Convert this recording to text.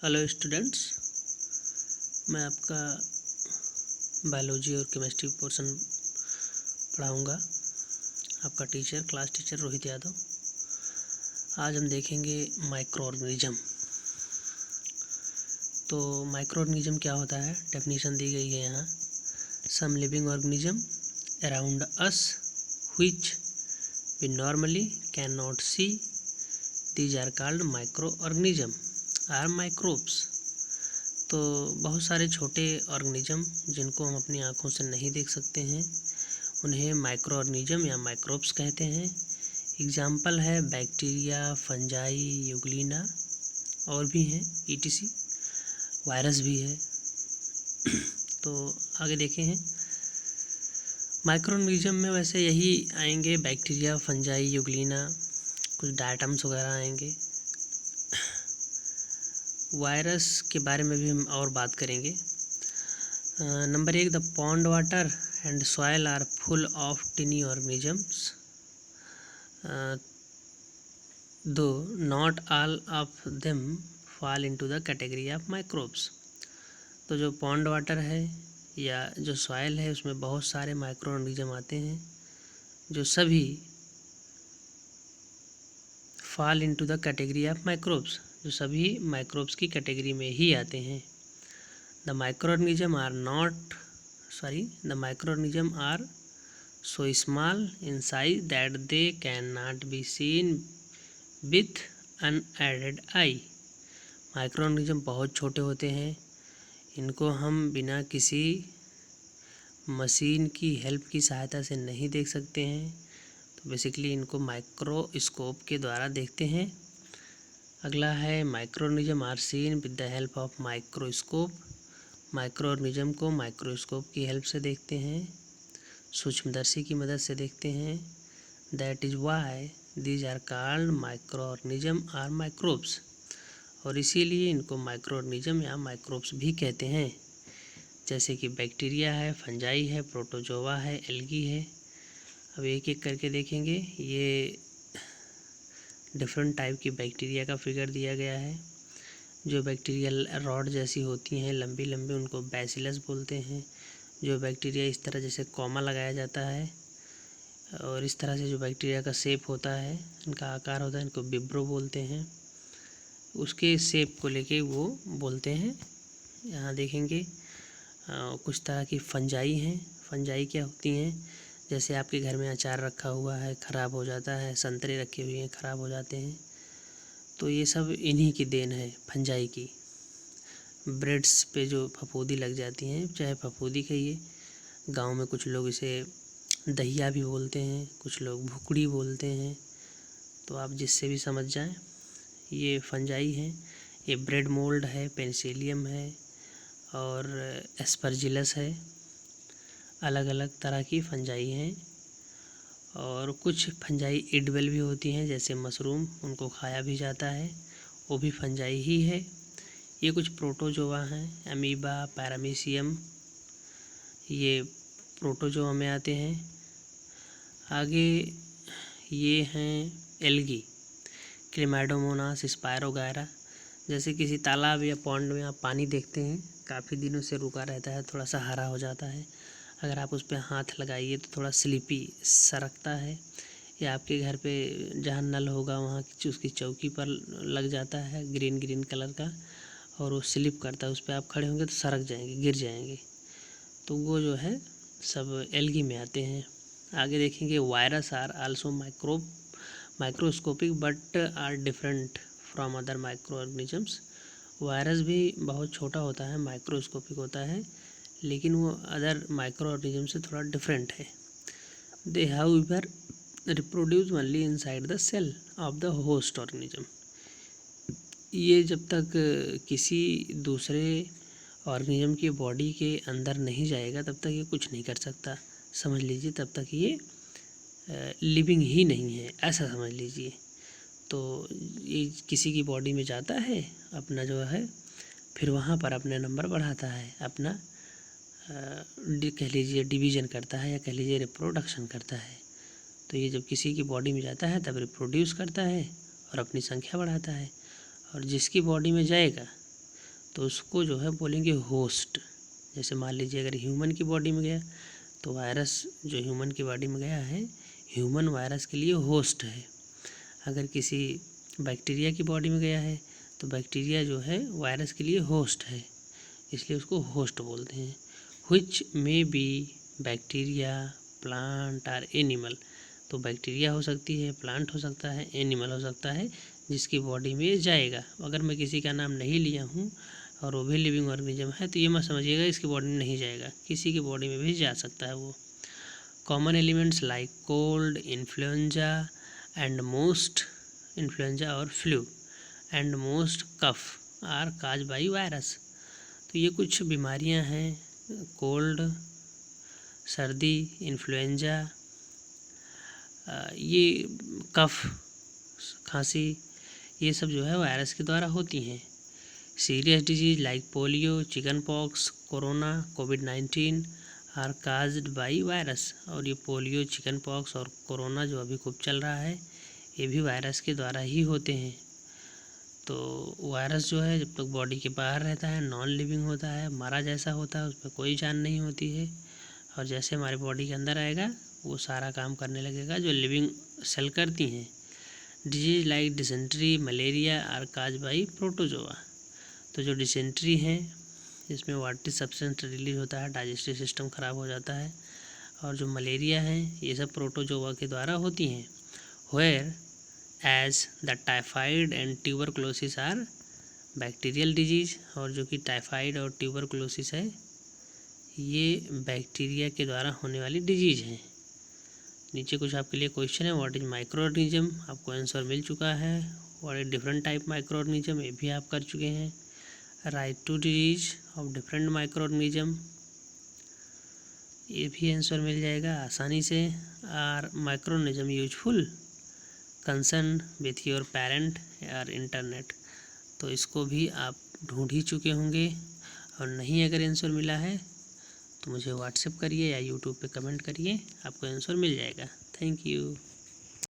Hello students, मैं आपका biology और केमिस्ट्री पोर्शन पढ़ाऊँगा। आपका क्लास टीचर रोहित यादव। आज हम देखेंगे माइक्रो ऑर्गेनिज्म। तो माइक्रो ऑर्गेनिज्म क्या होता है, डेफिनेशन दी गई है यहाँ। Some living organism around us which we normally can not see, these are called micro organism or microbes. तो बहुत सारे छोटे ऑर्गेनिज्म जिनको हम अपनी आँखों से नहीं देख सकते हैं उन्हें माइक्रो ऑर्गेनिज्म या माइक्रोब्स कहते हैं। एग्जाम्पल है बैक्टीरिया, फंजाई, यूग्लिना और भी हैं, ईटीसी, वायरस भी है। तो आगे देखे हैं माइक्रो ऑर्गेनिज्म में वैसे यही आएंगे, बैक्टीरिया, फंजाई, यूग्लिना, कुछ डायटम्स वगैरह आएंगे। वायरस के बारे में भी हम और बात करेंगे। Number 1, the pond water and soil are full of tiny organisms, though not all of them fall into the category of microbes. तो जो पॉन्ड वाटर है या जो सॉयल है उसमें बहुत सारे माइक्रो ऑर्गेनिज्म आते हैं जो सभी fall into the category of microbes, जो सभी माइक्रोब्स की कैटेगरी में ही आते हैं। The microorganism are so small in size that they cannot be seen with unaided eye. Microorganism बहुत छोटे होते हैं, इनको हम बिना किसी मशीन की हेल्प की सहायता से नहीं देख सकते हैं। तो बेसिकली इनको माइक्रोस्कोप के द्वारा देखते हैं। अगला है microorganism are seen with the help of microscope. Micro organism को माइक्रोस्कोप की हेल्प से देखते हैं, सूक्ष्मदर्शी की मदद से देखते हैं। That is why these are called micro organism or microbes. और इसीलिए इनको माइक्रो ऑर्गेनिज्म या माइक्रोब्स भी कहते हैं। जैसे कि बैक्टीरिया है, फंजाई है, प्रोटोजोआ है, एल्गी है। अब एक एक करके देखेंगे। ये डिफरेंट टाइप की बैक्टीरिया का फिगर दिया गया है। जो बैक्टीरिया रॉड जैसी होती हैं, लंबी लंबी, उनको बैसिलस बोलते हैं। जो बैक्टीरिया इस तरह जैसे कॉमा लगाया जाता है और इस तरह से जो बैक्टीरिया का शेप होता है, इनका आकार होता है, इनको विब्रो बोलते हैं। उसके शेप को लेके वो बोलते हैं। यहाँ देखेंगे कुछ तरह की फंजाई हैं। फंजाई क्या होती हैं, जैसे आपके घर में अचार रखा हुआ है, ख़राब हो जाता है, संतरे रखे हुए हैं, ख़राब हो जाते हैं। तो ये सब इन्हीं की देन है, फंजाई की। ब्रेड्स पे जो फफूंदी लग जाती हैं, चाहे फफूंदी कहिए, गांव में कुछ लोग इसे दहिया भी बोलते हैं, कुछ लोग भुकड़ी बोलते हैं। तो आप जिससे भी समझ जाएं, ये फंजाई हैं। ये ब्रेड मोल्ड है, पेनिसिलियम है और एस्परजिलस है। अलग अलग तरह की फंजाई हैं। और कुछ फंजाई एडिबल भी होती हैं, जैसे मशरूम, उनको खाया भी जाता है, वो भी फंजाई ही है। ये कुछ प्रोटोजोआ हैं, अमीबा, पैरामीशियम, ये प्रोटोजोआ में आते हैं। आगे ये हैं एल्गी, क्लेमाइडोमोनास, स्पायरोगायरा। जैसे किसी तालाब या पॉन्ड में आप पानी देखते हैं, काफ़ी दिनों से रुका रहता है, थोड़ा सा हरा हो जाता है। अगर आप उस पर हाथ लगाइए तो थोड़ा स्लिपी सरकता है। या आपके घर पे जहाँ नल होगा वहाँ उसकी चौकी पर लग जाता है, ग्रीन ग्रीन कलर का, और वो स्लिप करता है, उस पर आप खड़े होंगे तो सरक जाएंगे, गिर जाएंगे। तो वो जो है सब एल्गी में आते हैं। आगे देखेंगे virus are also microscopic but are different from other micro organisms. Virus भी बहुत छोटा होता है, माइक्रोस्कोपिक होता है, लेकिन वो अदर माइक्रो ऑर्गेनिज्म से थोड़ा डिफरेंट है। They however reproduce only inside the cell of the host organism. ये जब तक किसी दूसरे ऑर्गेनिज्म की बॉडी के अंदर नहीं जाएगा तब तक ये कुछ नहीं कर सकता। समझ लीजिए तब तक ये लिविंग ही नहीं है, ऐसा समझ लीजिए। तो ये किसी की बॉडी में जाता है, अपना जो है फिर वहाँ पर अपने नंबर बढ़ाता है, अपना कह लीजिए डिवीज़न करता है या कह लीजिए रिप्रोडक्शन करता है। तो ये जब किसी की बॉडी में जाता है तब रिप्रोड्यूस करता है और अपनी संख्या बढ़ाता है। और जिसकी बॉडी में जाएगा तो उसको जो है बोलेंगे होस्ट। जैसे मान लीजिए अगर ह्यूमन की बॉडी में गया तो वायरस जो ह्यूमन की बॉडी में गया है, ह्यूमन वायरस के लिए होस्ट है। अगर किसी बैक्टीरिया की बॉडी में गया है तो बैक्टीरिया जो है वायरस के लिए होस्ट है, इसलिए उसको होस्ट बोलते हैं। Which may be bacteria, plant और एनिमल। तो बैक्टीरिया हो सकती है, प्लांट हो सकता है, एनिमल हो सकता है जिसकी बॉडी में जाएगा। अगर मैं किसी का नाम नहीं लिया हूँ और वो भी लिविंग ऑर्गेनिज्म है तो ये मत समझिएगा इसकी बॉडी में नहीं जाएगा, किसी की बॉडी में भी जा सकता है वो। Common elements like cold, influenza and most influenza और flu and most cough are cause by virus. तो ये कुछ बीमारियां हैं, कोल्ड, सर्दी, इन्फ्लुएंजा, ये कफ, खांसी, ये सब जो है वायरस के द्वारा होती हैं। Serious disease like polio, chicken pox, corona, कोविड-19 आर काज्ड बाई वायरस। और ये पोलियो, चिकन पॉक्स और कोरोना जो अभी खूब चल रहा है ये भी वायरस के द्वारा ही होते हैं। तो वायरस जो है जब तक बॉडी के बाहर रहता है नॉन लिविंग होता है, मरा जैसा होता है, उसमें कोई जान नहीं होती है। और जैसे हमारी बॉडी के अंदर आएगा वो सारा काम करने लगेगा जो लिविंग सेल करती हैं। Disease like dysentery, malaria are cause by protozoa. तो जो डिसेंट्री है जिसमें वाटरी सब्सटेंस रिलीज होता है, डाइजेस्टिव सिस्टम ख़राब हो जाता है, और जो मलेरिया है ये सब प्रोटोजोआ के द्वारा होती हैं। Whereas the typhoid and tuberculosis are bacterial disease. और जो कि टाइफाइड और ट्यूबरक्लोसिस है ये बैक्टीरिया के द्वारा होने वाली डिजीज़ हैं। नीचे कुछ आपके लिए क्वेश्चन है। व्हाट इज माइक्रो ऑर्गेनिज्म, आपको आंसर मिल चुका है। What is different type micro organism, ये भी आप कर चुके हैं। Write two disease of different micro organism, ये भी आंसर मिल जाएगा आसानी से। Are micro organism useful, concern with your parent और इंटरनेट। तो इसको भी आप ढूंढ ही चुके होंगे, और नहीं अगर आंसर मिला है तो मुझे व्हाट्सएप करिए या यूट्यूब पे कमेंट करिए, आपको आंसर मिल जाएगा। Thank you.